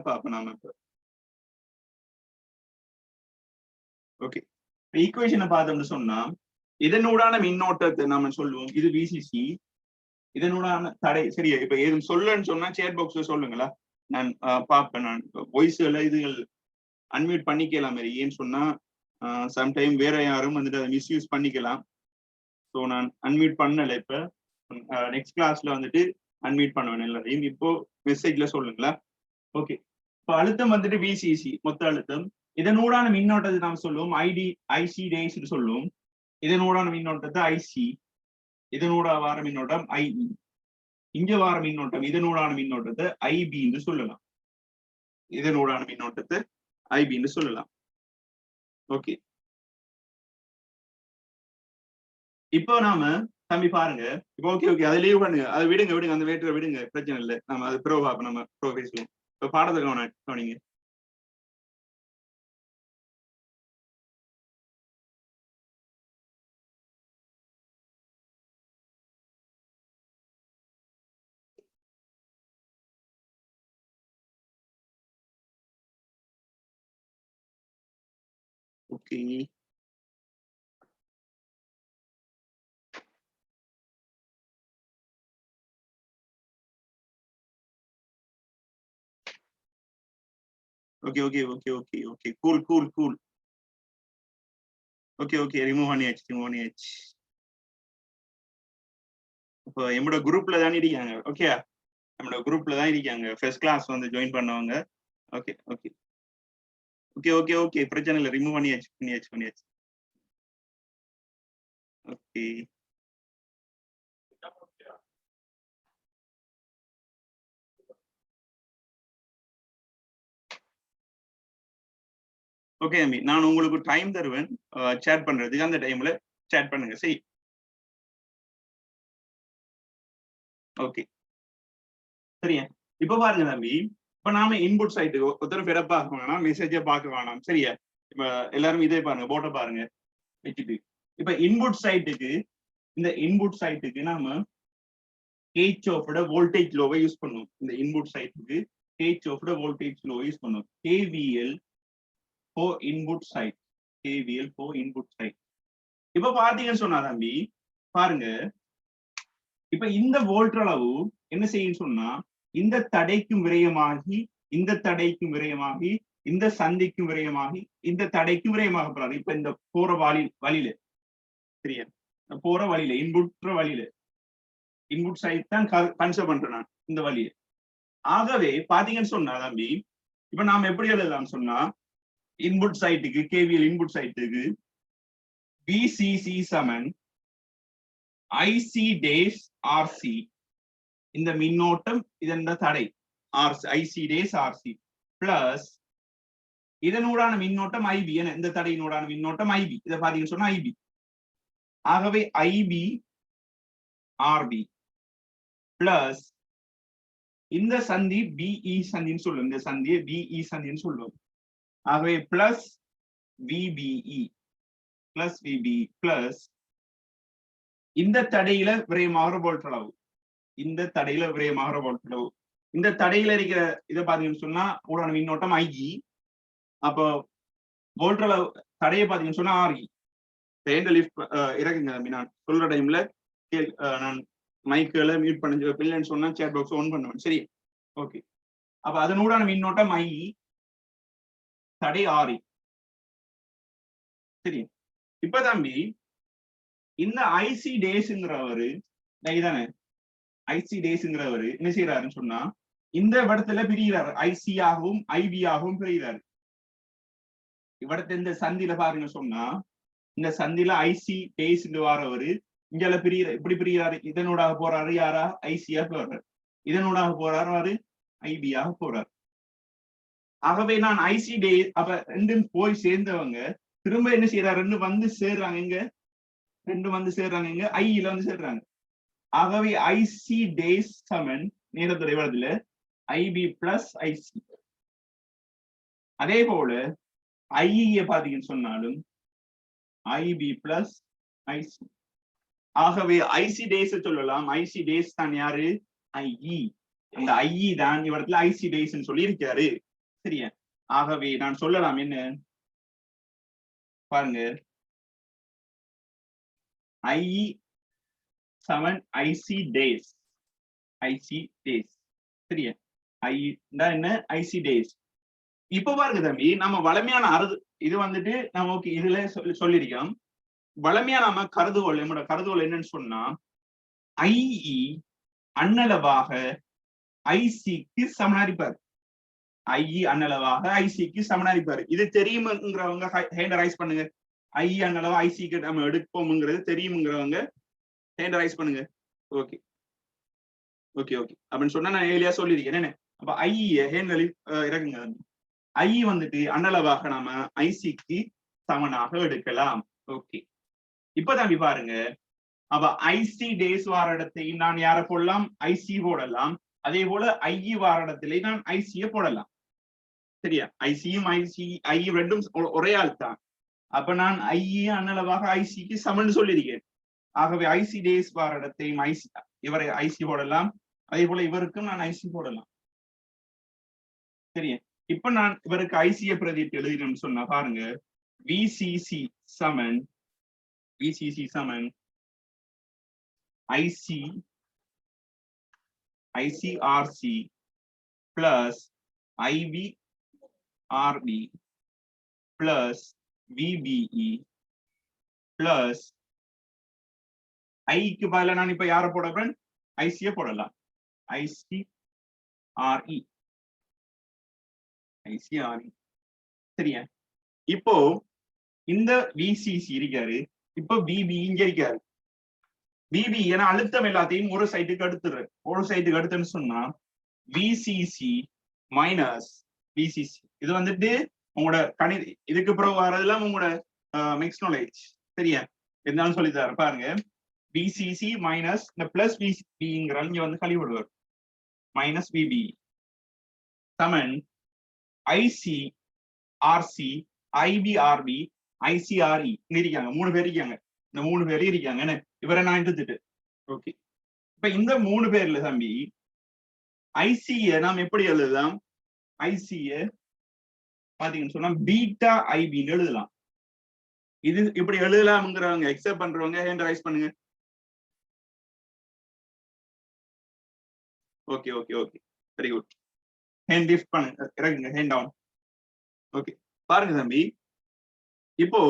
பார்ப்போம் நாம இப்ப. ஓகே, ஈக்குவேஷனை பார்த்தோம்னு சொன்னா இதனூடான மின்னோட்டத்தை நாம சொல்லுவோம் இது விசிசி. இதனூடான தடை சரியா. இப்ப ஏதும் சொல்லுன்னு சொன்னா சேட் பாக்ஸ்ல சொல்லுங்களா, நான் பார்ப்பேன். நான் வாய்ஸ்ல இதுகள் அன்மியூட் பண்ணிக்கலாம் மாதிரி. ஏன்னு சொன்னா சம்டைம் வேற யாரும் வந்துட்டு அதை மிஸ்யூஸ் பண்ணிக்கலாம். ஸோ நான் அன்மியூட் பண்ணல. இப்ப நெக்ஸ்ட் கிளாஸ்ல வந்துட்டு அன்மியூட் பண்ணுவேன் எல்லாரையும். இப்போ மெசேஜ்ல சொல்லுங்களா. ஓகே, இப்போ அழுத்தம் வந்துட்டு விசிசி மொத்த அழுத்தம். இதனூடான மின்னோட்டத்தை நாம் சொல்லுவோம் ஐசி டேஸ் சொல்லுவோம். இதனூடான மின்னோட்டத்தை ஐசி, இதனூட வார மின்னோட்டம் ஐஇ, இங்க வார மின்னோட்டம் இதனூடான மின்னோட்டத்தை ஐபி என்று சொல்லலாம். இதனூடான மின்னோட்டத்தை ஐபி என்று சொல்லலாம். ஓகே, இப்போ நாம தம்பி பாருங்க. இப்போ ஓகே அதை லீவ் பண்ணுங்க, அதை விடுங்க அந்த வேட்டரை விடுங்க, பிரச்சனை இல்லை. நம்ம அது ப்ரோ நம்ம ப்ரோ பேசுவோம். இப்போ பாடத்தை கவனிங்க. Okay, okay okay okay okay okay cool cool cool. Okay remove பண்ணியாச்சு. இப்போ என்னோட குரூப்ல தான் இருக்காங்க. ஓகே, நம்மளோட குரூப்ல தான் இருக்காங்க ஃபர்ஸ்ட் கிளாஸ் வந்து ஜாயின் பண்ணவங்க. Okay okay okay okay okay பிரச்சனை இல்லை, ரிமூவ் பண்ணியாச்சு. ஓகே ஓகே அம்மி, நான் உங்களுக்கு டைம் தருவேன் சேட் பண்றதுக்கு. அந்த டைம்ல சேட் பண்ணுங்க. சரி, ஓகே சரியா. இப்ப பாருங்க தம்பி, இப்ப நாம இன்புட் சைட்டுக்கு ஒருத்தர் பேரை பார்க்க வேணாம், மெசேஜை பார்க்க வேணாம். சரியா, இப்ப எல்லாரும் இதே பாருங்க, போட்ட பாருங்க வச்சுட்டு. இப்ப இன்புட் சைட்டுக்கு, இந்த இன்புட் சைட்டுக்கு நாம கேச்சாஃபோட வோல்டேஜ் லோவை யூஸ் பண்ணுவோம். இந்த இன்புட் சைட்டுக்கு கேச்சாஃபோட வோல்டேஜ் லோவை யூஸ் பண்ணுவோம். KVL for input side, KVL for input side. இப்ப பாத்தீங்கன்னு சொன்னா தம்பி பாருங்க, இப்ப இந்த வோல்ட் அளவு என்ன செய்யும் சொன்னா இந்த தடைக்கும் விரயமாகி, இந்த தடைக்கும் விரயமாகி, இந்த சந்திக்கும் விரயமாகி, இந்த தடைக்கும் விரயமாக போறாரு. இப்ப இந்த போற வழியில சரியா, போற வழியில இன்புட் வழியில இன்புட் சைட் தான் கன்சிடர் பண்றேன் நான் இந்த வழியை. ஆகவே பாத்தீங்கன்னு சொன்னா தம்பி, இப்ப நாம எப்படி எழுதலாம் சொன்னா இன்புட் சைட்டுக்கு கேவிஎல் இன்புட் சைட்டுக்கு விசிசி சமன் ஐசி டேஸ் ஆர்சி, இந்த மின்னோட்டம் இதன் தடை ஆர்சி, ஐசி டேஸ் ஆர்சி பிளஸ் இதனூடான மின்னோட்டம் ஐபி, என இந்த தடையினூடான மின்னோட்டம் ஐபி. இதை பாத்தீங்கன்னு சொன்னா ஐபி. ஆகவே ஐபி ஆர்பி பிளஸ் இந்த சந்தி பிஇ சந்தின்னு சொல்லுவோம். இந்த சந்தியை பிஇ சந்தின்னு சொல்லுவோம். ஆகவே பிளஸ் விபிஇ பிளஸ் இந்த தடையில விரயமாகிற வோல்ட் அளவு, இந்த தடையில விரயமாகிற வோல்ட் அளவு. இந்த தடையில இருக்கிற இதை பாத்தீங்கன்னு சொன்னா ஊடான மின்னோட்டம் ஐஇ. அப்போ வோல்ட் அளவு தடையை பாத்தீங்கன்னு சொன்னா ஆர்இ. இறக்குங்க. நான் சொல்ற டைம்ல நான் மைக்குல மியூட் பண்ணி பிள்ளைன்னு சொன்னா சேட் பாக்ஸ் ஓன் பண்ணுவேன். சரி, ஓகே. அப்ப அதனூடான மின்னோட்டம் ஐஇ, தடை ஆரி. சரி, இப்ப தம்பி இந்த ஐசி டேஸ்ங்கிறவரு இதானே, ஐசி டேஸ்ங்கிறவரு என்ன செய்யறாருன்னு சொன்னா இந்த இடத்துல பிரிகிறாரு, ஐசி ஆகவும் ஐபி ஆகவும் பிரிகிறாரு. இவடத்துல இந்த சந்தில பாருங்க சொன்னா இந்த சந்தில ஐசி டேஸ் வாரவரு இங்கால பிரிகிற இப்படி பிரிகிறாரு. இதனூடாக போறாரு யாரா, ஐசியா போறாரு. இதனூடாக போறாரு ஐபியாக போறாரு. ஆகவே நான் ஐசி டே அப்ப ரெண்டும் போய் சேர்ந்தவங்க திரும்ப என்ன செய்யறாரு, ரெண்டு வந்து சேர்றாங்க. இங்க ரெண்டு வந்து சேர்றாங்க, இங்க ஐல வந்து சேர்றாங்க. ஆகவே ஐசி டேஸ் சமன் நேரத்துடைய வலதுல ஐபி பிளஸ் ஐசி. அதே போல ஐஇ பாத்தீங்கன்னு சொன்னாலும் ஐபி பிளஸ் ஐசி. ஆகவே ஐசி டேஸ் சொல்லலாம். ஐசி டேஸ் தான் யாரு, ஐஇ. அந்த ஐஇ தான் இவரத்துல ஐசி டேஸ் சொல்லி இருக்காரு. சரியா? ஆகவே நான் சொல்லலாம் என்ன பாருங்க, IE 7 IC days, IC days. சரியா? I என்ன IC days. இப்ப பாருங்க தம்பி, நம்ம வளமையான இது வந்துட்டு நம்ம ஓகே இதுல சொல்லியிருக்கோம். வளமையா நம்ம கருதுகோள், நம்மளோட கருதுகோள் என்னன்னு சொன்னா IE அண்ணளவாக ICக்கு சமனாரிப்பார். IE அண்ணளவாக ICக்கு சமனாரிப்பார். இது தெரியுமுங்கிறவங்க ஹேண்ட் ரைஸ் பண்ணுங்க. IE அண்ணளவா ICக்கு நம்ம எடுப்போம்ங்கிறது தெரியுமுங்கிறவங்க ஹேண்ட் ரைஸ் பண்ணுங்க. ஓகே ஓகே ஓகே அப்படின்னு சொன்னா நான் ஏலியா சொல்லியிருக்கேன் என்ன. அப்ப IE ஹேண்ட் இறக்குங்க. I வந்துட்டு அண்ணளவாக நாம ICக்கு சமனாக எடுக்கலாம். ஓகே, இப்ப தம்பி பாருங்க, அப்ப IC டேஸ் வார இடத்தையும் நான் யார போடலாம்? IC போடலாம். அதே போல IE வார இடத்திலே நான் IC போடலாம். சரியா? ICயும் IE ரெண்டும் ஒரே ஆள் தான். அப்ப நான் IE அண்ணளவாக ICக்கு சமன் சொல்லியிருக்கேன். ஆகவே IC டேஸ் வார இடத்தையும் இவரை IC போடலாம். அதே போல இவருக்கும் நான் IC போடலாம். சரியா? இப்ப நான் இவருக்கு ஐசிய பிரதிட்டு எழுதினு சொன்னா பாருங்க, VCC சமன் ICRC plus IBRB plus VBE plus ஐக்கு பதிலா நான் இப்ப யார போடுறேன்? ஐசிய போடலாம். ICRE சரியா? இப்போ இந்த VCC இருக்காரு, இப்போ VB இங்க இருக்காரு. VB ஏன்னா அழுத்தம் எல்லாத்தையும் ஒரு சைட்டுக்கு எடுத்துன்னு சொன்னா VCC மைனஸ் VCC இது வந்துட்டு உங்களோட இதுக்கு பிறகு வரதெல்லாம் உங்களோட மிக்ஸ் நாலேஜ். சரியா? இருந்தாலும் சொல்லி தரேன் பாருங்க. VCC மைனஸ் இந்த பிளஸ் VCBங்கிற இங்க வந்து கழிவு விடுவார் மைனஸ் VB சமன் ICRC IBRB ICRE இருக்காங்க. 3 பேர் இருக்காங்க. இந்த 3 பேர் இருக்காங்க. இவரை நான் எடுத்துட்டு ஓகே. இப்ப இந்த 3 பேர்ல தம்பி ICய நாம் எப்படி எழுதலாம்? ICய பாத்தீங்கன்னு சொன்னா பீட்டா IBன்னு எழுதலாம். இது இப்படி எழுதலாம்ங்கிறவங்க எக்ஸெப்ட் பண்றவங்க ஹேண்ட் ரைஸ் பண்ணுங்க. Okay okay okay very good. Hand lift பண்ணுங்க, இறங்குங்க, ஹேண்ட் டவுன். ஓகே, பாருங்க தம்பி, இப்போ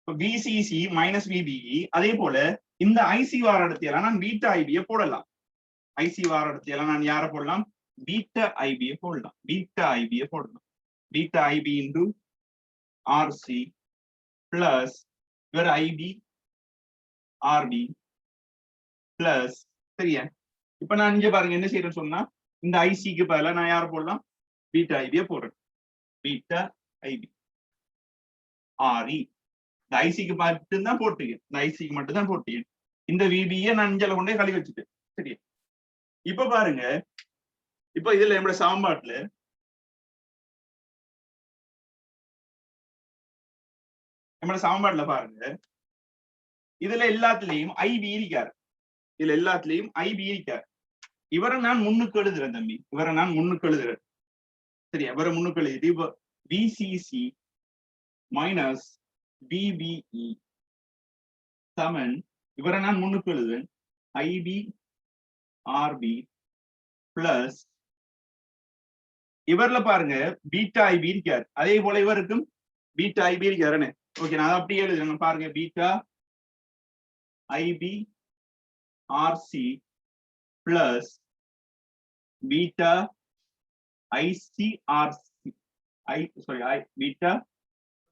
VCC மைனஸ் VBE அதே போல இந்த IC வார இடத்தையெல்லாம் நான் பீட்டா IBய போடலாம். IC வார இடத்தையெல்லாம் நான் யார போடலாம்? பீட்டா IBய போடலாம். Beta IB into RC plus இவர் IB RB பிளஸ். சரியா? இப்ப நான் இங்க பாருங்க என்ன செய்யறேன்னு சொன்னா இந்த ICக்கு பதிலா நான் யார போடலாம்? பீட்டா IBய போடுறேன். பீட்டா IB RE இந்த ஐசிக்கு மட்டும்தான் போட்டீங்க. இந்த ஐசிக்கு மட்டும் தான் போட்டீங்க. இந்த VBய நான் இஞ்சல கொண்டே கழி வச்சுட்டேன். சரியா? இப்ப பாருங்க, இப்ப இதுல நம்மளோட சாம்பாட்டுல பாருங்க, இதுல எல்லாத்துலயும் IB இருக்காரு. இவரை நான் முன்னுக்கு எழுதுறேன் தம்பி. சரியா? இவரை முன்னுக்கு எழுதிட்டு இப்ப VCC மைனஸ் VBE சமன் இவரை நான் முன்னுக்கு எழுதுவேன் IBRB பிளஸ் இவர்ல பாருங்க பீட்டா IB இருக்காரு. அதே போல இவருக்கும் பீட்டா IB இருக்காருன்னு. ஓகே, நான் அப்படியே எழுதுறேன் பாருங்க. Beta IBRC plus beta ICRC beta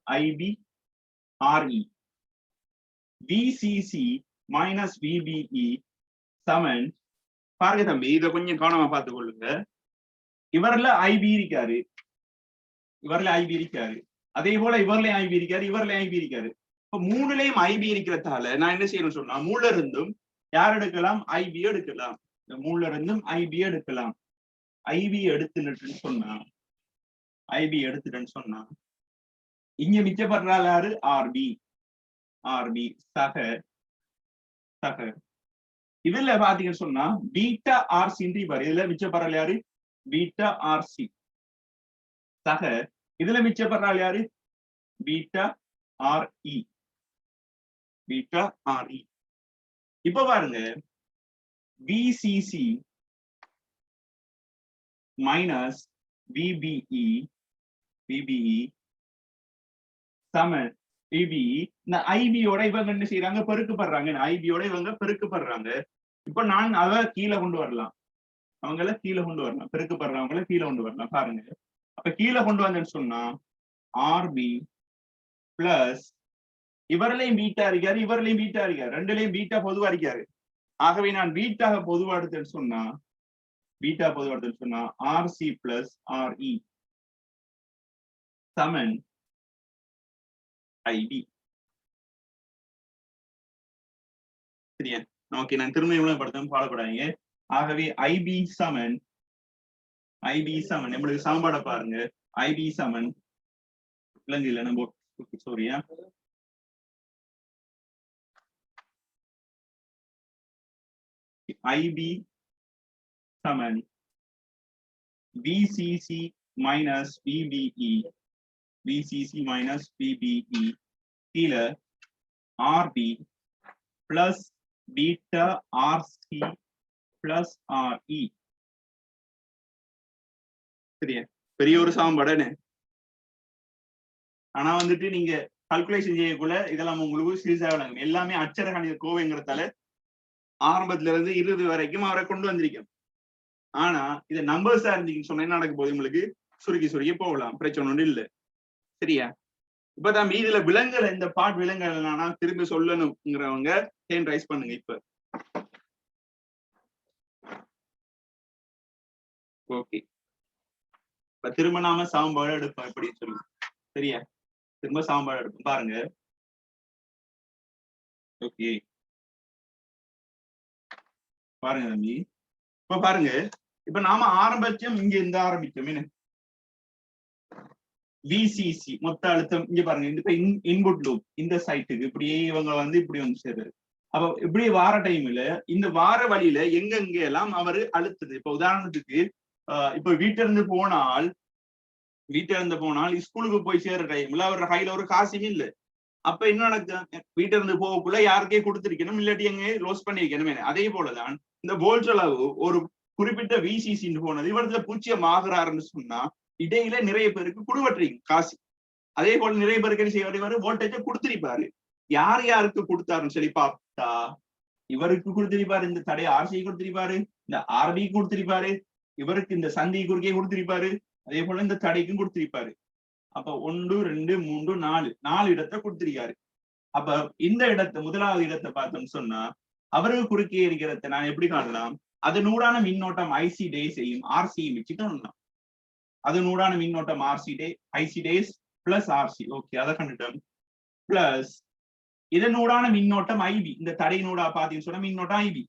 IBRE VCC minus VBE சமன் பாருங்க தம்பி, இதை கொஞ்சம் கவனமா பார்த்துக் கொள்ளுங்க. இவர்ல IB இருக்காரு, அதே போல இவர்லயும் IB இருக்காரு, இப்ப 3லயும் IB இருக்கிறதால நான் என்ன செய்யணும் சொன்னா 3ல இருந்தும் யார் எடுக்கலாம்? IB எடுக்கலாம். இந்த 3ல இருந்தும் IB எடுக்கலாம். IB எடுத்துன்னு சொன்னா இங்க மிச்சப்படுறாள் யாரு? RB சக. இதுல பாத்தீங்கன்னு சொன்னா பீட்டா RC பாரு, இதுல மிச்சப்படுறாள் யாரு? Beta RC. சக இதுல மிச்சப்படுறாள் யாரு? Beta RE. Beta RE. இப்ப பாருங்க, விசிசி மைனஸ் விபிஇ சமன் விபிஇ. இந்த ஐபியோட இவங்க என்ன செய்யறாங்க? பெருக்கப்படுறாங்க. ஐபியோட இவங்க பெருக்கப்படுறாங்க. இப்ப நான் அதை கீழே கொண்டு வரலாம், அவங்கள கீழே கொண்டு வரலாம், பெருக்கப்படுறவங்கள கீழே கொண்டு வரலாம். பாருங்க, அப்ப கீழே கொண்டு வந்தேன்னு சொன்னா ஆர்பி பிளஸ் இவரிலையும் பீட்டா இருக்காரு, இவரிலையும் பீட்டா இருக்காரு, ரெண்டுலையும் பீட்டா பொதுவா இருக்காரு. ஆகவே நான் பீட்டாக பொதுவா எடுத்தேன்னு சொன்னா ஆர்சி பிளஸ் ஆர்இ சமன் ஐபி. சரியா? ஓகே, நான் திரும்ப இவ்வளவு படுத்த பாடப்படாதீங்க. ஆகவே ஐபி சமன் நம்மளுக்கு சமன்பாட பாருங்க. ஐபி சமன் விலங்கு நம்ம சோரியா ஐபி சமன் விசிசி மைனஸ் விபிஇ கீழ RD plus beta RC plus RE. சரியா? பெரிய ஒரு சமன்பாடு. ஆனா வந்துட்டு நீங்க கால்குலேஷன் செய்யக்குள்ள இதெல்லாம் உங்களுக்கு சீரியஸா விளங்கும். எல்லாமே அச்சர கணித கோவைங்கிறதால ஆரம்பத்துல இருந்து 20 வரைக்கும் அவரை கொண்டு வந்திருக்கோம். ஆனா இதை நம்பர்ஸா இருந்தீங்கன்னு சொன்னா என்ன நடக்க போகுது? உங்களுக்கு சுருக்கி போகலாம், பிரச்சனை ஒன்று இல்லை. சரியா? இப்பதான் மீதில விலங்குகள், இந்த பாட் விலங்குகள் என்னன்னா திரும்பி சொல்லணுங்கிறவங்க ஹேண்ட் ரைஸ் பண்ணுங்க. இப்ப ஓகே, இப்ப திரும்ப நாம சாம்பாடு எடுப்போம் இப்படின்னு சொல்லுங்க. சரியா? திரும்ப சாம்பாடு எடுப்போம் பாருங்க. ஓகே, பாருங்க தம்பி. இப்ப பாருங்க, இப்ப நாம ஆரம்பிச்சோம் இங்க இருந்து ஆரம்பிச்சோம். என்ன விசிசி மொத்த அழுத்தம் இங்க பாருங்க. இந்த இன்புட் லூப் இந்த சைட்டுக்கு இப்படியே இவங்க வந்து இப்படி வந்து சேருது. அப்ப இப்படி வார டைம்ல இந்த வார வழியில எங்கெங்க எல்லாம் அவரு அழுத்துது. இப்ப உதாரணத்துக்கு இப்ப வீட்டுல இருந்து போனால் ஸ்கூலுக்கு போய் சேர்ற டைம்ல அவர் கையில ஒரு காசுமே இல்லை. அப்ப என்ன நடக்குது? வீட்டுல இருந்து போகக்குள்ள யாருக்கே கொடுத்திருக்கணும், இல்லாட்டி எங்க லோஸ் பண்ணிருக்கணுமே. அதே போலதான் இந்த வோல்ட் அளவு ஒரு குறிப்பிட்ட விசிசின்னு போனது இவரத்துல பூச்சியம் ஆகுறாருன்னு சொன்னா இடையில நிறைய பேருக்கு குடுவட்டுறீங்க காசு. அதே போல நிறைய பேருக்கு என்ன செய்வாரு? வோல்டேஜ கொடுத்திருப்பாரு. யார் யாருக்கு கொடுத்தாருன்னு சொல்லி பார்த்தா இவருக்கு கொடுத்திருப்பாரு, இந்த தடை ஆர்சி கொடுத்திருப்பாரு, இந்த ஆர்பி கொடுத்திருப்பாரு, இவருக்கு இந்த சந்தி குறுக்கே கொடுத்திருப்பாரு, அதே போல இந்த தடைக்கும் கொடுத்திருப்பாரு. அப்ப 1 2 3 4 இடத்தை கொடுத்திருக்காரு. அப்ப இந்த இடத்தை முதலாவது இடத்தை பார்த்தோம்னு சொன்னா அவருக்கு குறுக்கே இருக்கிறத நான் எப்படி காணலாம்? அதனூடான மின்னோட்டம் ஐசி டேஸையும் ஆர்சியும் வச்சு காணலாம். அதனூடான மின்னோட்டம் ஐசி டேஸ் பிளஸ் ஆர்சி. ஓகே, அதை கண்டுட்டோம். பிளஸ் இதனூடான மின்னோட்டம் ஐபி, இந்த தடையினூடா பாத்தீங்கன்னு சொன்னா மின்னோட்டம் ஐபி.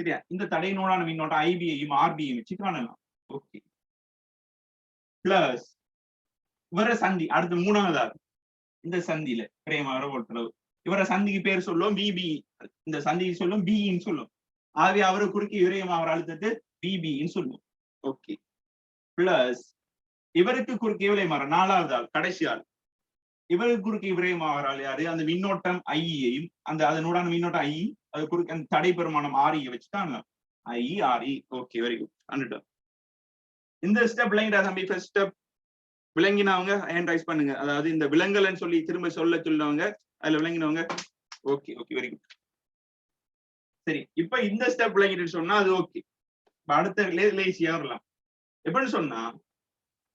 சரியா? இந்த தடையினூடான மின்னோட்டம் ஐபியையும் ஆர்பியையும் வச்சு காணலாம். ஓகே, பிளஸ் இவர சந்தி அடுத்த மூணாவதாக இந்த சந்தியில பிரேமாவர ஓட்டுறவு இவர சந்திக்கு பேர் சொல்லும் பிபி, இந்த சந்திக்கு சொல்லும் பின்னு சொல்லும். ஆகவே அவரு குறுக்கி விரயம் அவர் அழுத்தது பிபின்னு சொல்லுவோம். ஓகே, பிளஸ் இவருக்கு குறுக்கி விரயம் ஆற நாலாவது ஆள், கடைசி ஆள், இவருக்கு குறுக்கி விரயம் ஆகிறாள் யாரு? அந்த மின்னோட்டம் ஐயையும் அந்த அதனூடான மின்னோட்டம் ஐ அது குறுக்கு அந்த தடை பெருமானம் ஆரியை வச்சுட்டாங்க. I R. Okay, very good. அண்டுட்டோம். இந்த ஸ்டெப் விளங்கிட்டா தம்பி? ஃபர்ஸ்ட் ஸ்டெப் விளங்கினவங்க ஹேண்ட் ரைஸ் பண்ணுங்க. அதாவது இந்த விலங்கல்னு சொல்லி திரும்ப சொல்லவங்க அதுல விளங்கினவங்க. Okay okay, very good. சரி, இப்ப இந்த ஸ்டெப் விளங்கிட்டு சொன்னா அது ஓகே. அடுத்த லேசியா வரலாம். எப்படின்னு சொன்னா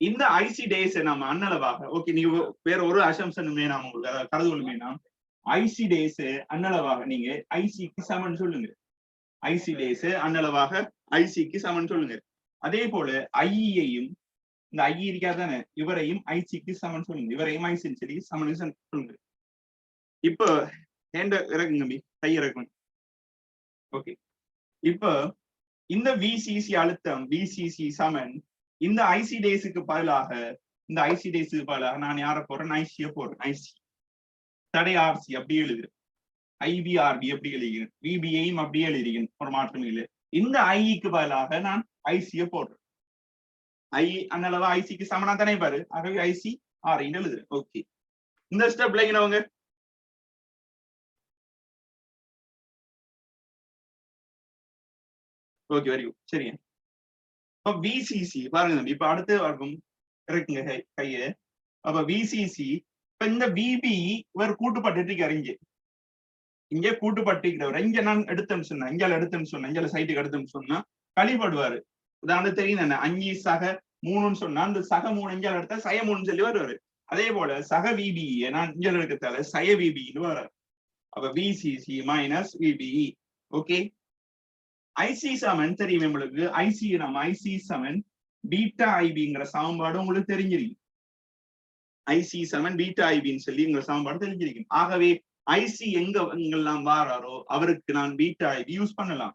இந்த ஐசி டேஸ் நம்ம அன்னளவாக ஓகே, நீங்க வேற ஒரு அசம்சனுமே நாம் உங்களுக்கு கருதுகொள்ளுமே நாம் ஐசி டேஸ் அன்னளவாக நீங்க ஐசிக்கு சமன் சொல்லுங்க. ஐசி டேஸ் அன்னளவாக ஐசிக்கு சமன் சொல்லுங்க. அதே போல ஐயையும் இந்த ஐ இருக்காதானே இவரையும் ஐசிக்கு சமன் சொல்லுங்க. இவரையும் ஐசின்னு சொல்லி சமன் சொல்லுங்க. இப்போ ஹேண்ட இறக்குங்க, கை இறக்குங்க. ஓகே, இப்போ இந்த விசிசி அழுத்தம் விசிசி சமன் இந்த ஐசி டேஸுக்கு பதிலாக நான் யார போறேன்? ஐசிய போறேன். ஐசி தடை ஆர்சி அப்படியே எழுதுறேன். ஐபிஆர்பி எப்படி எழுதுகிறேன்? விபியையும் அப்படியே எழுதுகிறேன், ஒரு மாற்றம் இல்லை. இந்த ஐக்கு பதிலாக நான் ஐசிய போடுறேன். ஐ அன்னளவு ஐசிக்கு சமனா தானே பாரு, ஆகவே ஐசி ஆர்ன்னு எழுது. ஓகே, இந்த ஸ்டெப்ல இங்க ஓகே, வெரி குட். சரிங்க, இப்ப விசிசி பாருங்க தம்பி, இப்ப அடுத்து வரும் இருக்குங்க கைய. அப்ப விசிசி, இப்ப இந்த விபி இவர் கூட்டுப்பட்டு இருக்காரு, இங்கே கூட்டுப்பட்டு இருக்கிறவர் இங்க நான் எடுத்தேன்னு சொன்னேன், இங்கால எடுத்தேன்னு சொன்னேன், இங்கால சைட்டுக்கு எடுத்தேன்னு சொன்னா கழிப்படுவாரு. உதாரணம் தெரியும் தானே, 5 சக 3ன்னு சொன்னா அந்த சக 3 இங்கால எடுத்தா சய 3 சொல்லி வருவாரு. அதே போல சக விபி நான் இங்கால எடுக்கத்தால சய விபின்னு வராரு. அப்ப விசிசி மைனஸ் விபிஇ. ஓகே, ஐசி சமன் தெரியும் உங்களுக்கு, ஐசி சமன் பீட்டா ஐபிங்கிற சமன்பாடு உங்களுக்கு தெரிஞ்சிருக்கு. ஐசி சமன் பீட்டா ஐபின்னு சொல்லி இந்த சமன்பாடு தெரிஞ்சிருக்கு. ஆகவே ஐசி எங்கெல்லாம் வாராரோ அவருக்கு நான் பீட்டா ஐபி யூஸ் பண்ணலாம்.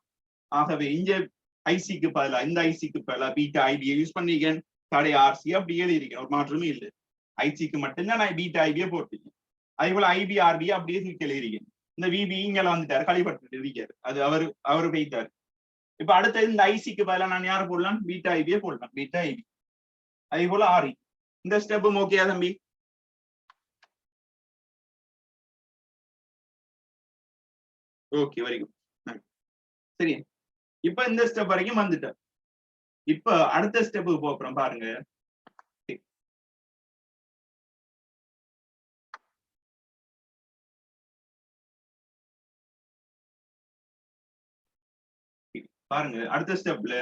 ஆகவே இங்க ஐசிக்கு பதிலா இந்த ஐசிக்கு பதிலா பீட்டா ஐபியை யூஸ் பண்ணிக்கேன். கடை ஆர்சி அப்படி எழுதியிருக்கேன், ஒரு மாற்றமே இல்லை. ஐசிக்கு மட்டும்தான் நான் பீட்டா ஐபியை போட்டிருக்கேன். அதே போல ஐபி ஆர்பி அப்படியே எழுதியிருக்கேன். இந்த விபி இங்க வந்துட்டாரு, கழிப்பட்டு இருக்காரு, அது அவரு வைத்தாரு. இப்ப அடுத்தது இந்த ஐசிக்கு பதிலா நான் யாரை போடலாம், பீட்டா ஐபியை போடலாம், பீட்டா ஐபி. அதே போல ஆர்இ. இந்த ஸ்டெப்பும் ஓகேயா தம்பி? Okay, very good. சரி, இப்ப இந்த ஸ்டெப் வரைக்கும் வந்துட்டேன். இப்ப அடுத்த ஸ்டெப்புக்கு போறோம் பாருங்க. பாருங்க அடுத்த ஸ்டெப்ல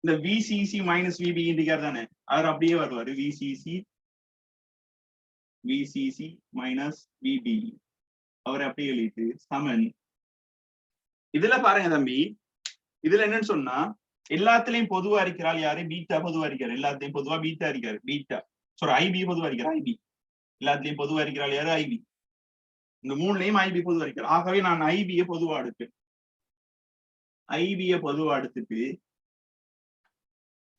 இந்த விசிசி மைனஸ் விபி இண்டிகேட்டர் தானே, அவர் அப்படியே வருவாரு. விசிசி மைனஸ் விபி அவர் அப்படியே எழுதிட்டு சமன். இதுல பாருங்க தம்பி, இதுல என்னன்னு சொன்னா எல்லாத்துலயும் பொதுவா இருக்கிறாள் யாரு, பீட்டா பொதுவா இருக்காரு. எல்லாத்தையும் பொதுவா பீட்டா இருக்காரு, பீட்டா சாரி ஐபி பொதுவா இருக்கிறார், ஐபி எல்லாத்துலயும் பொதுவா இருக்கிறாள் யாரு, ஐபி. இந்த மூணுலயும் ஐபி பொதுவா இருக்கிறார். ஆகவே நான் ஐபிய பொதுவா எடுப்பேன். ஐபிய பொதுவா எடுத்துட்டு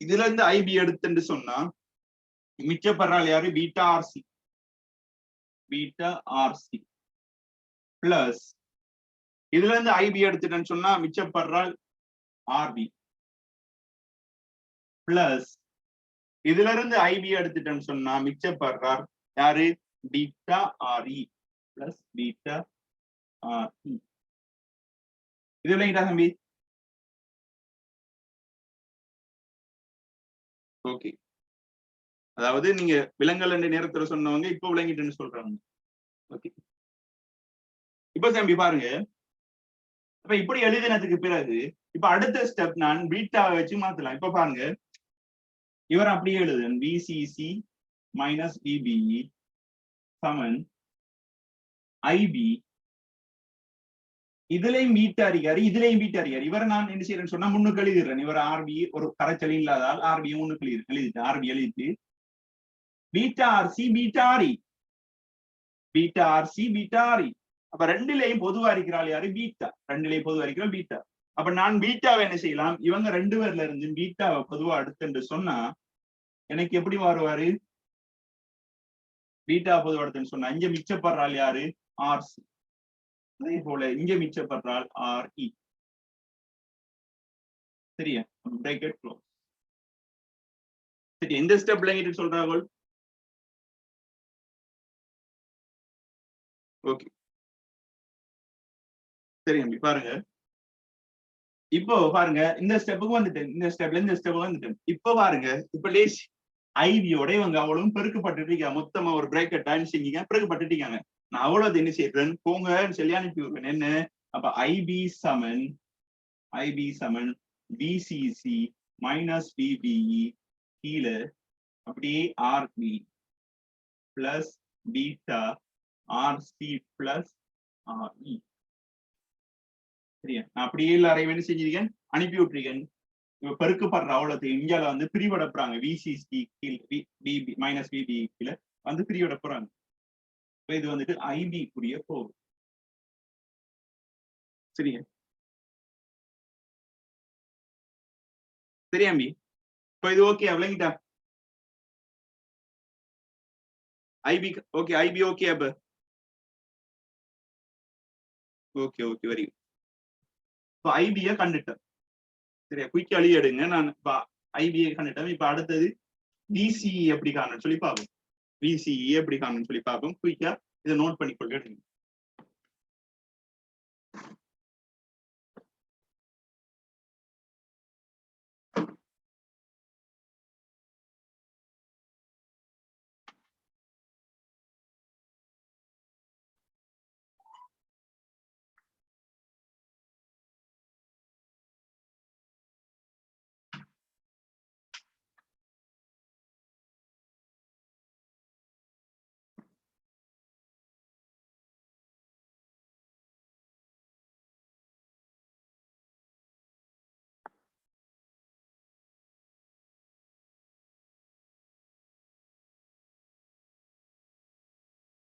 இதுல இருந்து ஐபி எடுத்துன்னு சொன்னா மிச்சப்படுறாள் யாரு, beta RC. Beta RC plus இதுல இருந்து ஐபி எடுத்துட்டேன்னு சொன்னா மிச்சப்படுறாள் ஆர்பி பிளஸ் இதுல இருந்து ஐபி எடுத்துட்டேன்னு சொன்னா மிச்சப்படுறார் யாரு, beta RE plus beta RE. இது இல்லைங்களா தம்பி? ஓகே, அதாவது நீங்க விலங்கல் என்ற நேரத்துல சொன்னவங்க இப்ப விளங்கிட்டுன்னு சொல்றாங்க. ஓகே, இப்ப தம்பி பாருங்க, இப்ப இப்படி எழுதினதுக்கு பிறகு இப்ப அடுத்த ஸ்டெப் நான் பீட்டாவை வச்சு மாத்தலாம். இப்ப பாருங்க, இவர் அப்படியே எழுதுன் விசிசி மைனஸ் விபிஇ சமன் ஐபி. இதுலயும் பீட்டா இருக்காரு, இதுலயும் பீட்டா இருக்காரு. இவரை நான் என்ன செய்யறேன்னு சொன்னா முன்னுக்கு எழுதிடுறேன். இவர் ஆர்பி ஒரு கரைச்சல் இல்லாதால் ஆர்பி முன்னுக்கு எழுதிட்டு ஆர்பி எழுதிட்டு beta RC beta RE, beta RC beta RE. அப்ப ரெண்டுலையும் பொதுவா இருக்கிறாள் யாரு, பீட்டா. ரெண்டுலையும் பொதுவா இருக்கிறாள் பீட்டா. அப்ப நான் பீட்டாவை என்ன செய்யலாம், இவங்க 2 பேர்ல இருந்து பீட்டாவை பொதுவா எடுத்துன்னு சொன்னா எனக்கு எப்படி வருவாரு, பீட்டா பொதுவா எடுத்துன்னு சொன்னா இங்க மிச்சப்படுறாள் யாரு, ஆர்சி. அதே போல இங்க மிச்சப்படுறாள் ஆர்இ. சரியா, பிரேக்கெட் க்ளோஸ். சரி, எந்த ஸ்டெப்ல எங்கிட்ட சொல்றாங்க? ஓகே, சரி தம்பி பாருங்க, இப்போ பாருங்க இந்த ஸ்டெப்புக்கு வந்துட்டேன், இந்த ஸ்டெப்ல இந்த ஸ்டெப்புக்கு வந்துட்டேன். இப்போ பாருங்க, இப்ப லேஸ் ஐபியோட இவங்க அவ்வளவும் பெருக்கப்பட்டுட்டீங்க, மொத்தமா ஒரு பிரேக்கெட் டைம் செஞ்சீங்க, பெருக்கப்பட்டுட்டீங்க. நான் அவ்வளவு என்ன செய்யறேன், போங்கன்னு சொல்லி அனுப்பி விடுறேன். என்ன அப்ப ஐபி சமன் விசிசி மைனஸ் விபிஇ கீழே அப்படியே RB plus beta RC plus RE. சரியா, நான் அப்படியே எல்லாரையும் என்ன செஞ்சிருக்கேன், அனுப்பி விட்டுருக்கேன். இப்ப பெருக்கப்படுற அவ்வளவு இந்தியால வந்து பிரிவடப்படுறாங்க, விசிசி கீழ் பிபி மைனஸ் பிபி கீழே வந்து பிரிவடப்படுறாங்க. இப்ப இது வந்துட்டு ஐபி கூடிய போகும். சரிங்க, சரியாம்பி? இப்ப இது ஓகே விளங்கிட்டா? IP okay, IP okay. அப்ப ஓகே ஓகே, வெரி குட். இப்போ ஐபிய கண்டுட்டேன். சரியா, குயிக் அழி எடுங்க. நான் ஐபிஏ கண்டுட்டோம். இப்ப அடுத்தது விசிஇ எப்படி காணணும்னு சொல்லி பார்ப்போம். விசிஇ எப்படி காணணும்னு சொல்லி பார்ப்போம். குயிக்கா இதை நோட் பண்ணிக்கொள்ளுங்க.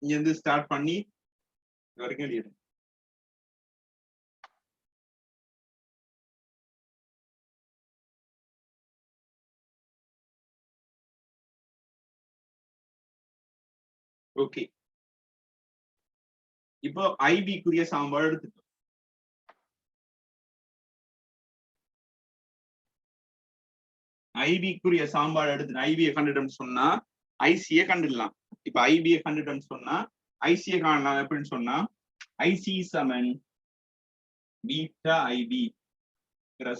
இங்க இருந்து ஸ்டார்ட் பண்ணி வரைக்கும் எழுதிடும். ஓகே, இப்போ ஐபிக்குரிய சாம்பாடு எடுத்துட்டோம். ஐபிக்குரிய சாம்பாடு எடுத்து ஐபியை கண்டுட்டோம்னு சொன்னா ஐசியை கண்டுடலாம். இப்ப ஐபியை கண்டுட்டோம்னு சொன்னா ஐசியை காணலாம். எப்படின்னு சொன்னா ஐசி சமன் பீட்டா ஐபி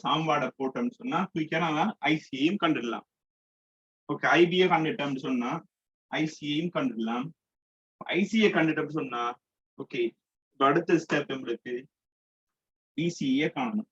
சாம்பாடை போட்டோம்னு சொன்னா குயிக்கா நாம ஐசியையும் கண்டுடலாம். ஓகே, ஐபியை கண்டுட்டோம்னு சொன்னா ஐசியையும் கண்டுடலாம். ஐசியை கண்டுட்டோம்னு சொன்னா ஓகே, இப்ப அடுத்த ஸ்டெப் நம்மளுக்கு பிசிஏ காணணும்.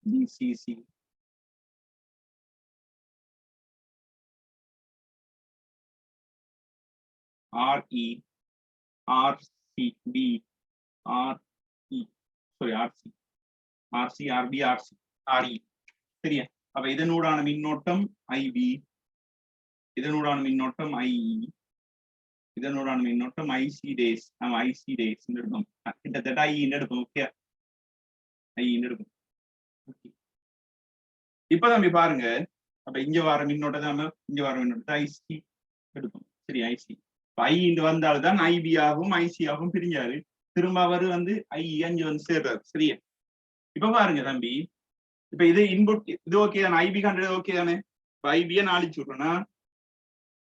BCC RE RCB RE sorry RC RB RC RE சரியா? அப்ப இதனூடான மின்னோட்டம் IB, இதனூடான மின்னோட்டம் IE, இதனூடான மின்னோட்டம் IC டேஸ். நம்ம IC டேஸ் எடுப்போம், கிட்டத்தட்ட IE எடுப்போம். ஓகே, IE எடுப்போம். இப்ப தம்பி பாருங்க, அப்ப இங்க வர மின்னோட்டம் தான் இங்க வர மின்னோட்டத்தை ஐசி எடுப்போம். சரி, ஐசி ஐ வந்தால்தான் ஐபி ஆகும் ஐசி ஆகும் பிரிஞ்சாரு. திரும்ப அவர் வந்து ஐ அஞ்சு வந்து சேர்றாரு. சரியா? இப்ப பாருங்க தம்பி, இப்ப இது இன்புட் இது ஓகே தானே? ஐபி கண்டது ஓகே தானே? இப்ப ஐபியை நான் அழிச்சு விட்றேன்னா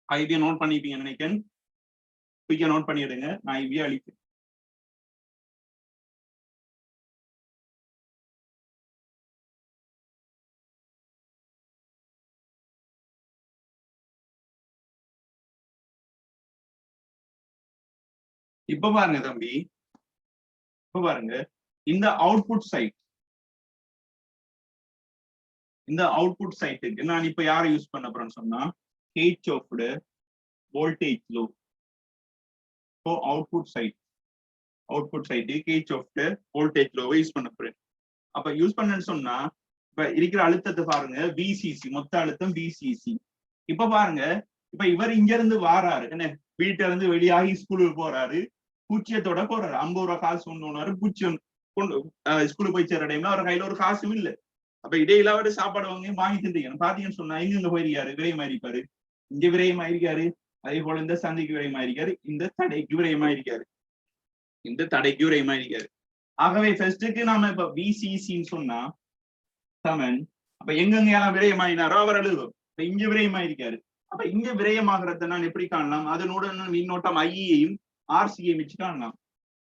ஐபியை நோட் பண்ணிப்பீங்க நினைக்கிறேன். குயிக்கா நோட் பண்ணிடுங்க. நான் ஐபியை அழிப்பேன். இப்ப பாருங்க தம்பி, இப்ப பாருங்க இந்த அவுட்புட் சைட், இந்த அவுட்புட் சைட்டுக்கு நான் இப்ப யாரை யூஸ் பண்ண போறேன்னு சொன்னா Kirchhoff voltage law. So output side Kirchhoff voltage லோவை யூஸ் பண்ண போறேன். அப்ப யூஸ் பண்ணேன்னு சொன்னா இப்ப இருக்கிற அழுத்தத்தை பாருங்க, விசிசி மொத்த அழுத்தம் விசிசி. இப்ப பாருங்க, இப்ப இவர் இங்க இருந்து வாராரு, என்ன வீட்டுல இருந்து வெளியாகி ஸ்கூலுக்கு போறாரு, பூச்சியத்தோட போறாரு. 50 ரூபாய் காசு கொண்டு பூச்சியம் கொண்டு ஸ்கூலுக்கு போய் சேர டைம்ல அவர் கையில ஒரு காசும் இல்லை. அப்ப இடையில அவரு சாப்பாடு வாங்கி தின்றீங்க. பாத்தீங்கன்னு சொன்னா எங்க போயிருக்காரு? விரயமாயிருப்பாரு. இங்க விரயமாயிருக்காரு, அதே போல இந்த சந்தைக்கு விரயமாயிருக்காரு, இந்த தடைக்கு விரயமாயிருக்காரு, இந்த தடைக்கு விரயமாயிருக்காரு. ஆகவே ஃபர்ஸ்டுக்கு நாம இப்ப விசிசின்னு சொன்னா சமன், அப்ப எங்கெங்க எல்லாம் விரயமாயினாரோ அவர் எழுதுவோம். இப்ப இங்க விரயமாயிருக்காரு. அப்ப இங்க விரயமாகிறத நான் எப்படி காணலாம்? அதனோட மின்னோட்டம் ஐயையும் ஆர்சியையும் வச்சு காணலாம்.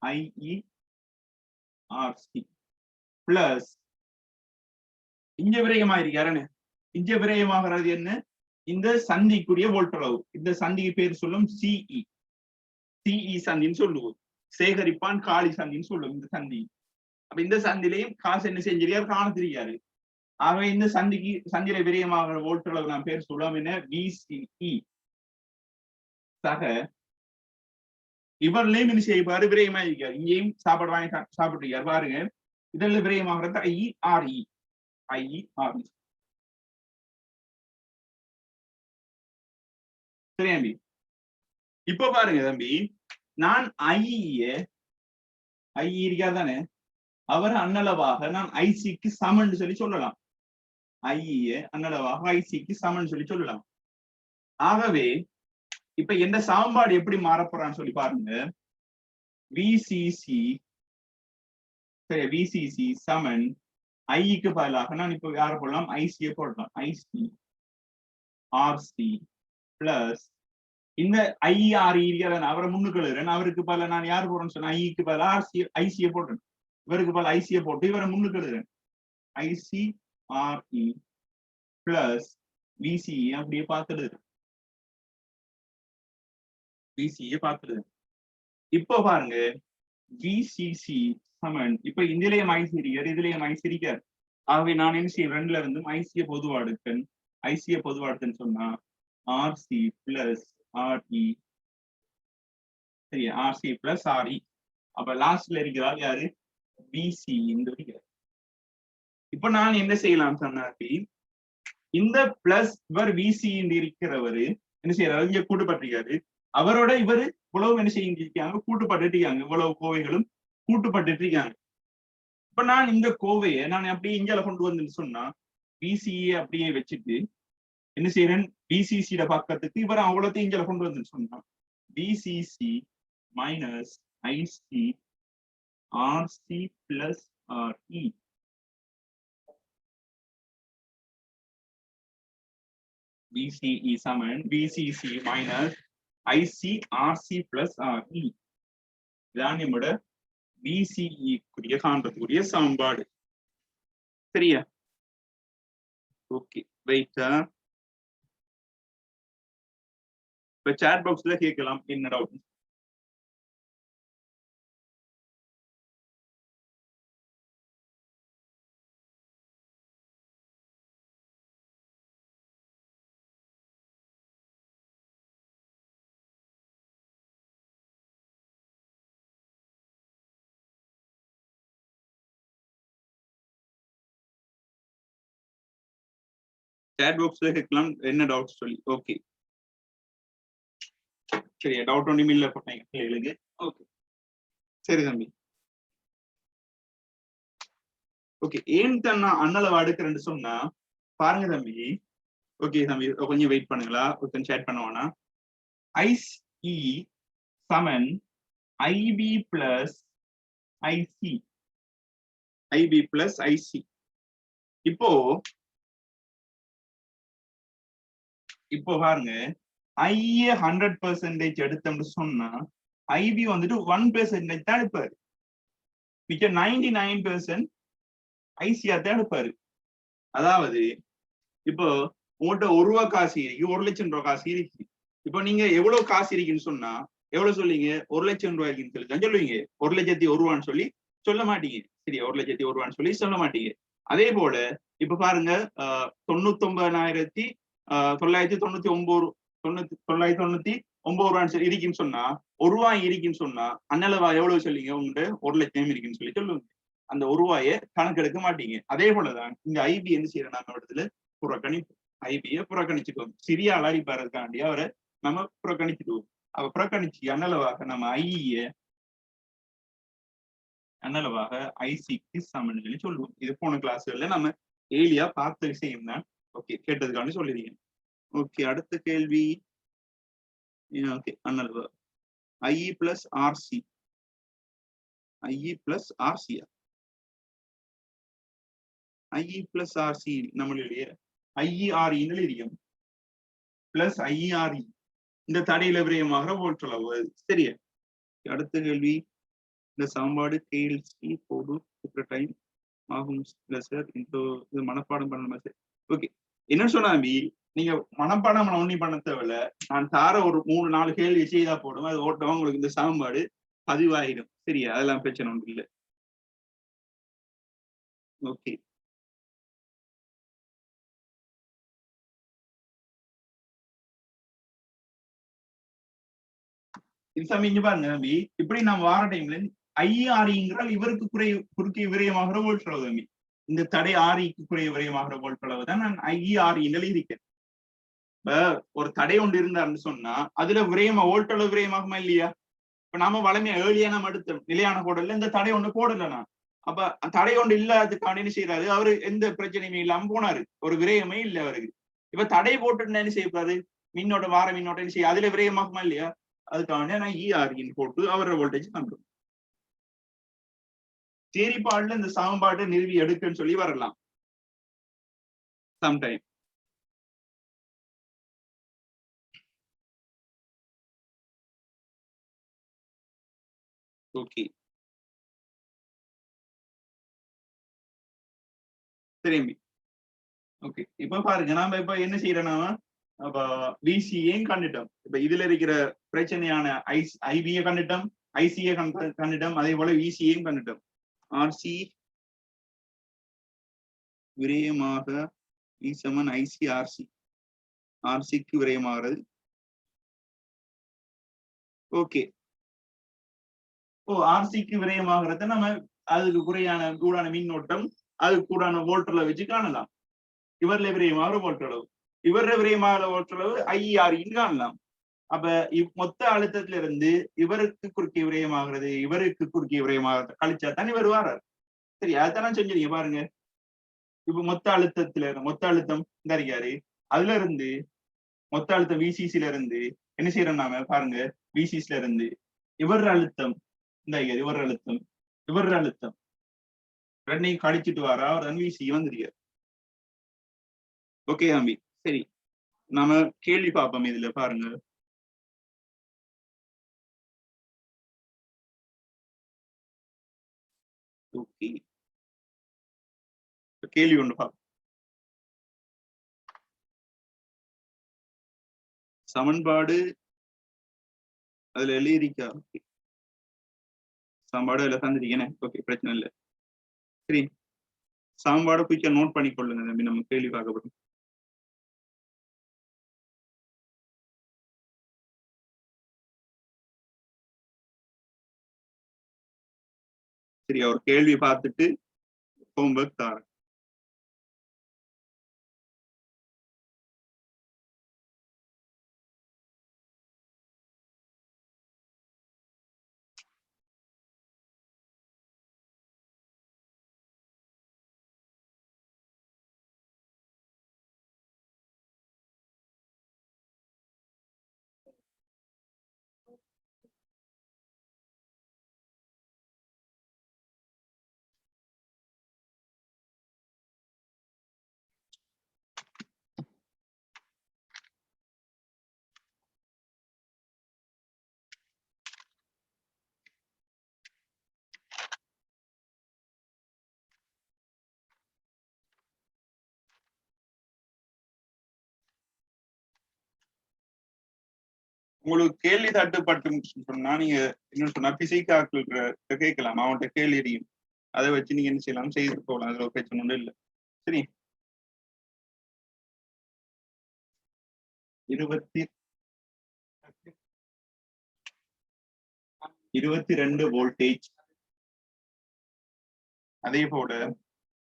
ஐஇ ஆர்சி பிளஸ் இங்க விரயமாயிருக்காரு. இங்க விரயமாகிறது என்ன? இந்த சந்திக்குரிய வோல்டளவு. இந்த சந்திக்கு பேர் சொல்லும் சிஇ. சிஇ சந்தின்னு சொல்லுவோம். சேகரிப்பான் காலி சந்தின்னு சொல்லுவோம் இந்த சந்தி. அப்ப இந்த சந்திலையும் காசு என்ன செஞ்சிருக்காரு? காண தெரியாது. ஆகவே இந்த சந்தில விரயமாகிற வோல்டளவு நான் பேர் சொல்லுவோம் என்ன? விசிஇ. சக இவர்லயும் என்ன செய்வாரு? விரயமாயிருக்காரு. இங்கேயும் சாப்பாடு வாங்கி சாப்பிட்டுருக்காரு. பாருங்க, இதெல்லாம் விரயமாகிறது ஐஇஆர்இ. ஐஇஆர்இ சரி தம்பி. இப்ப பாருங்க தம்பி, நான் ஐஇய ஐ இருக்காதானே, அவர் அன்னளவாக நான் ஐசிக்கு சமன் சொல்லி சொல்லலாம். ஐய அன்னளவாக ஐசிக்கு சமன் சொல்லி சொல்லலாம். ஆகவே இப்ப எந்த சாம்பாடு எப்படி மாறப்போறான்னு சொல்லி பாருங்க. விசிசி சரி, விசிசி சமன் ஐக்கு பதிலாக நான் இப்ப யார போடலாம், ஐசியை போடலாம். ஐசி ஆர்சி பிளஸ் இந்த ஐஆர் அவரை முன்னுக்கு எழுதுறேன். அவருக்கு பதில நான் யார் போடுறேன்னு சொன்னா ஐக்கு பதில ஆர்சி ஐசியை போடுறேன். இவருக்கு பதில ஐசியை போட்டு இவரை முன்னுக்கு எழுதுறேன். ஐசி ஆர்இ பிளஸ் விசிஇ அப்படியே பார்த்துடுது. விசிஏ பார்த்துடுது. இப்போ பாருங்க விசிசி சமன் இப்ப இதுலயும் ஐசி இருக்காரு, இதுலயும் ஐசி இருக்காரு. ஆகவே நான் என்ன செய்ய ரெண்டுல இருந்து ஐசிய பொதுவாடுக்கன் ஐசிய பொதுவாடுன்னு சொன்னா ஆர்சி பிளஸ் ஆர்இ சரியா, ஆர்சி பிளஸ் ஆர்இ. அப்ப லாஸ்ட்ல இருக்கிறார் யாரு, பிசி இருக்கிறார். இப்ப நான் என்ன செய்யலாம் சொன்னாப்பி, இந்த பிளஸ் இவர் விசி இருக்கிறவரு என்ன செய்யறாரு, இங்க கூட்டுப்பட்டிருக்காரு. அவரோட இவரு இவ்வளவு என்ன செய்யிருக்காங்க, கூட்டுப்பட்டு இருக்காங்க. இவ்வளவு கோவைகளும் கூட்டுப்பட்டு இருக்காங்க. இப்ப நான் இந்த கோவையை நான் அப்படியே இங்கால கொண்டு வந்து சொன்னா பிசிஏ அப்படியே வச்சுட்டு என்ன செய்யறேன், பிசிசியோட பக்கத்துக்கு இவர் அவ்வளோத்தையும் இங்கால கொண்டு வந்து சொன்னா VCC minus IC RC plus RE VCE சமன் VCC minus IC RC plus RE. இதான் நம்மோட பிசிஇக்குரிய காண்றதுக்குரிய சமன்பாடு. சரியா, ஓகே வெயிட்டா. இப்ப சாட் பாக்ஸ்ல கேட்கலாம் என்ன டவுட். சாட் பாக்ஸ்ல கேட்கலாம் என்ன டவுட் சொல்லி. ஓகே சரியா, டவுட் ஒன்றும் இல்லை போட்டாங்க பிள்ளைகளுக்கு. ஓகே சரி தம்பி. ஓகே ஏன் தான் நான் அண்ணளவு அடுக்கிறேன்னு சொன்னா பாருங்க தம்பி. ஓகே தம்பி கொஞ்சம் வெயிட் பண்ணுங்களா, கொஞ்சம் சேட் பண்ணுவானா. ஐசி சமன் IP plus IC IP plus IC. இப்போ பாருங்க ஐய 100% எடுத்தோம்னு சொன்னா ஐபி வந்துட்டு 1% தான் எடுப்பாரு. மிச்ச 99% ஐசியா தான் எடுப்பாரு. அதாவது இப்போ உங்கள்கிட்ட ₹1 காசு இருக்கு, ₹1,00,000 காசு இருக்கு. இப்போ நீங்க எவ்வளவு காசு இருக்குன்னு சொன்னா எவ்வளவு சொல்லுவீங்க, ₹1,00,000 இருக்குன்னு சொல்லி தான் சொல்லுவீங்க. ₹1,01,000 சொல்லி சொல்ல மாட்டீங்க. சரியா, ₹1,01,000 சொல்லி சொல்ல மாட்டீங்க. அதே போல இப்ப பாருங்க 99,999 இருக்குன்னு சொன்னா ₹1 இருக்குன்னு சொன்னா அண்ணளவா எவ்வளவு சொல்லிங்க, உங்கள்கிட்ட 1,00,000 இருக்குன்னு சொல்லி சொல்லுங்க. அந்த ₹1 கணக்கெடுக்க மாட்டீங்க. அதே போலதான் இங்க ஐபி என்ன செய்யறோம், நம்ம இடத்துல புறக்கணிப்பு. ஐபியை புறக்கணிச்சுக்குவோம். சிறிய அலாடிப்பாருக்காண்டி அவரை நம்ம புறக்கணிச்சுக்குவோம். அவ புறக்கணிச்சு அண்ணளவாக நம்ம அண்ணளவாக ஐசிக்கு சமன் சொல்லி சொல்லுவோம். இது போன கிளாஸ்ல நம்ம ஏலியா பார்த்த விஷயம் தான். ஓகே கேட்டதுக்காண்டி சொல்லிருக்கேன். ஓகே அடுத்த கேள்வி. ஓகே அண்ணளவா IE plus RC IE plus ஆர்சியா ஐஇ பிளஸ் ஆர்சி நம்மளுடைய ஐஇஆர்இன்னு எழுதியும் பிளஸ் ஐஇஆர்இ இந்த தடையில விரயமாக ஓட்டளவு. சரியா, அடுத்த கேள்வி. இந்த சமன்பாடு கேஎல்சி போடு டைம் ஆகும் சார். இது மனப்பாடம் பண்ண சார். ஓகே என்ன சொன்னாம்பி, நீங்க மனப்பாடம் ஒண்ணி பண்ண தேவையில்ல. நான் தார ஒரு 3-4 கேள்வி செய்தா போடும், அது ஓட்டமா உங்களுக்கு இந்த சமன்பாடு பதிவாயிடும். சரியா, அதெல்லாம் பிரச்சனை ஒன்றும் இல்லை. ஓகே இது சாமி இங்க பாருங்க தம்பி, இப்படி நான் வார டைம்ல ஐஆர்இங்கிறால் இவருக்கு குறுக்கே விரயமாகிற ஓல்டளவு தம்பி. இந்த தடை ஆரிக்கு குறைய விரயமாகிற ஓல்டளவு தான் நான் ஐஆர்இன்னு எழுதியிருக்கேன். இப்ப ஒரு தடை ஒன்று இருந்தாருன்னு சொன்னா அதுல விரயமா ஓல்டளவு விரயமாகுமா இல்லையா? இப்ப நாம வளமையா ஏழியா நம்ம எடுத்த நிலையான போடல இந்த தடை ஒண்ணு போடலனா அப்ப தடை ஒன்று இல்லாததுக்கான என்ன செய்யறாரு அவரு எந்த பிரச்சனையுமே இல்லாம போனாரு ஒரு விரயமே இல்லை அவருக்கு இப்ப தடை போட்டு என்ன செய்யக்கூடாது மின்னோட்டம் வார மின்னோட்டம் என்ன செய்ய அதுல விரயமாகுமா இல்லையா அதுக்காக நான் இஆர்இன் போட்டு அவரோட வோல்டேஜ் பண்றோம் தேரிப்பாடுல இந்த சமன்பாட்டை நிறுவி எடுக்குன்னு சொல்லி வரலாம் சம்டைம் ஓகே திரும்பி ஓகே இப்ப பாருங்க நாம இப்ப என்ன செய்யறோம்னா அப்ப விசிஏன்னு கண்டுட்டோம் இப்ப இதுல இருக்கிற பிரச்சனையான ஐபிஏ கண்டுட்டோம் ஐசிஏ கண்டுட்டோம் அதே போல விசிஏன்னு கண்டுட்டோம் ஆர்சி விரயமாக இசமன் ஐசி ஆர்சி ஆர்சிக்கு விரயமாகிறது ஓகே ஓ ஆர்சிக்கு விரயமாகிறத நம்ம அதுக்கு கூடான மின்னோட்டம் அது கூடான வோல்டர்ல வச்சு காணலாம் இவர்ல விரயமாகிற வோல்டளவு இவர்ல விரயமாகிற வோல்டளவு ஐஆர்இன்னு காணலாம் அப்ப மொத்த அழுத்தத்துல இருந்து இவருக்கு குறுக்கே விரயமாகிறது இவருக்கு குறுக்கே விரயமாகிறது கழிச்சா தான் இவர் வாரார் சரி அதுதான் செஞ்சீங்க பாருங்க இப்ப மொத்த அழுத்தம் இந்த இருக்காரு அதுல இருந்து மொத்த அழுத்தம் விசிசில இருந்து என்ன செய்யறோம் நாம பாருங்க விசிசில இருந்து இவர் அழுத்தம் இந்த இவர் அழுத்தம் ரெண்டையும் கழிச்சிட்டு வாரா அவர் தான் விசி வந்துருக்காரு ஓகே தம்பி சரி நாம கேள்வி பார்ப்போம் இதுல பாருங்க ஓகே கேள்வி ஒன்று பார்ப்போம் சமன்பாடு அதுல எழுதியிருக்கா சமன்பாடு அதுல தந்துருக்கேன் ஓகே பிரச்சனை இல்லை சரி சமன்பாடு குயிக்கா நோட் பண்ணிக்கொள்ளுங்க தம்பி நம்ம கேள்வி பார்க்கப்படும் சரி அவர் கேள்வி பார்த்துட்டு ஹோம்ஒர்க் தாரேன் உங்களுக்கு கேள்வி தட்டுப்பட்டு சொன்னா நீங்க என்ன சொன்னா பிசிக்காக்கள் கேட்கலாம் அவன்கிட்ட கேள்வி எறியும் அதை வச்சு நீங்க என்ன செய்யலாம் செய்து போகலாம் அதுல ஒரு பிரச்சனை ஒன்றும் இல்லை சரி 22 வோல்டேஜ் அதே போல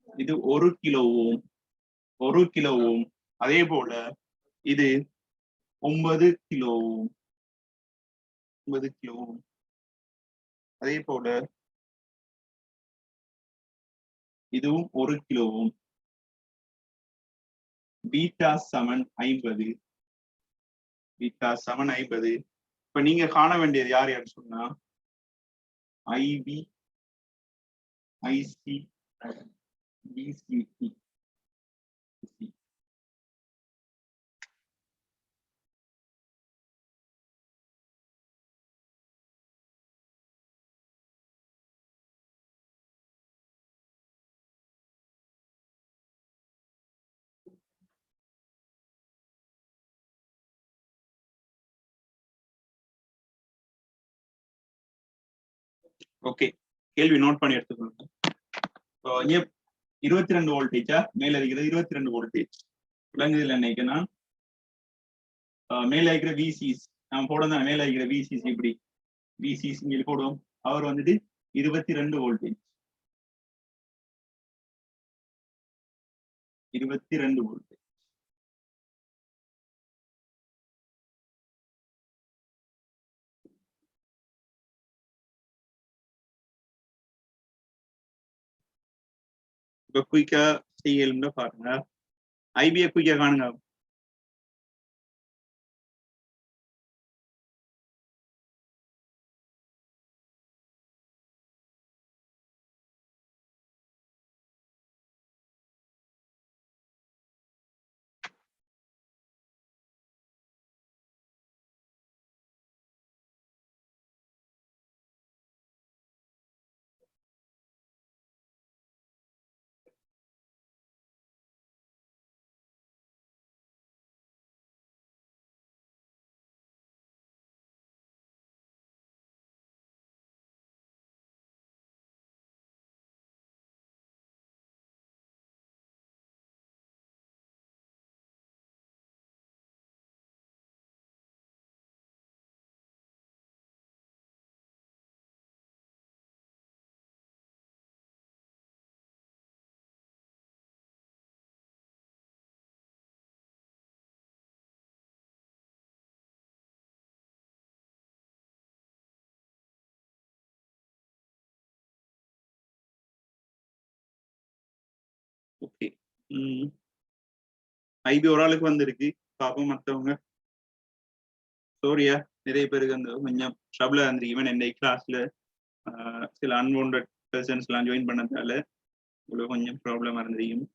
இது 1 கிலோ ஓம் அதே போல இது 9 கிலோ ஓம் அதே போல இதுவும் 1 கிலோ ஓம் பீட்டா சமன் 50 இப்ப நீங்க காண வேண்டியது யார் யார் சொன்னா ஐபி ஐசி பிசிடி ஓகே கேள்வி நோட் பண்ணி எடுத்துக்கோங்க 22 வோல்டேஜா மேல இருக்கிறது 22 வோல்டேஜ் விளங்குதுல நினைக்கிறேன் மேல இருக்கிற விசிஸ் நம்ம போட மேல இருக்கிற விசிஸ் இப்படி விசிஸ் இங்க போடுவோம் அவர் வந்துட்டு 22 வோல்டேஜ் 22 வோல்டேஜ் இப்ப குயிக்கா செய்யலும்னு பாருங்க. ஐபியை குயிக்கா காணுங்க. ஓகே. ஐபி ஒரு ஆளுக்கு வந்திருக்கு. பாப்போம் மத்தவங்க. சோரியா நிறைய பேருக்கு அந்த கொஞ்சம் ட்ரபிளா இருந்திருக்கு. ஈவன் இந்த கிளாஸ்ல சில அன்வான்ட் பெர்சன்ஸ் எல்லாம் ஜாயின் பண்ணதால இவ்வளவு கொஞ்சம் ப்ராப்ளமா இருந்திருக்கும்.